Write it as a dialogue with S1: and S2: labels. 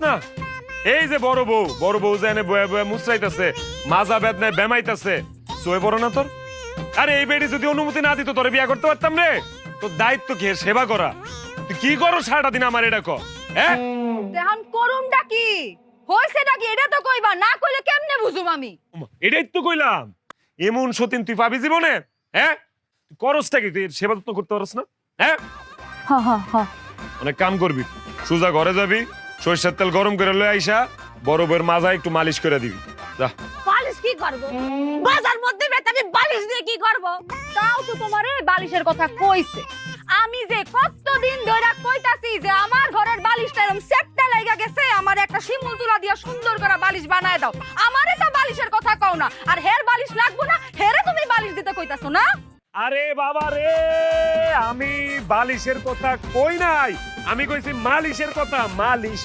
S1: না এই যে বড় বউ জানে বয়ে বয়ে মুছরাইতাছে মাজা বেদনায় বেমাইতাছে সয়ে বড় না তোর আরে এই বেডি যদি অনুমতি না দিত তোরে বিয়া করতে পারতাম রে তোর দায়িত্ব কি এর সেবা করা তুই কি করো সারাটা দিন আমার এটা কর হ্যাঁ
S2: দেহন করুমটা কি হইছেটা কি এটা তো কইবা না কইলে কেমনে বুঝুম আমি
S1: এটাই তো কইলাম এমন সতীন তুই পাবি জীবনে হ্যাঁ তুই করসটা কি তুই এর সেবা যত্ন করতে পারস না হ্যাঁ
S2: হা হা হা
S1: অনেক কাম করবি সোজা ঘরে যাবি সরিষার তেল গরম করে লয়ে আইসা বড় বউয়ের মাজা একটু মালিশ করে দিবি যা
S2: বালিশ কি করব বাজার মধ্যে বেতাবি বালিশ দিয়ে কি করব তাও তো তোমারে বালিশের কথা কইছে আমি যে কতদিন ধরে কইতাছি যে আমার ঘরের বালিশটা এরকম সেটটা লাগা গেছে আমার একটা শিমুল তুলা দিয়া সুন্দর করে বালিশ বানায় দাও আমারে তো বালিশের কথা কও না আর হের বালিশ লাগবো না হেরে তুমি বালিশ দিতে কইতাছো না
S1: আরে বাবা রে আমি বালিশের কথা কই নাই আমি কইছি মালিশের কথা মালিশ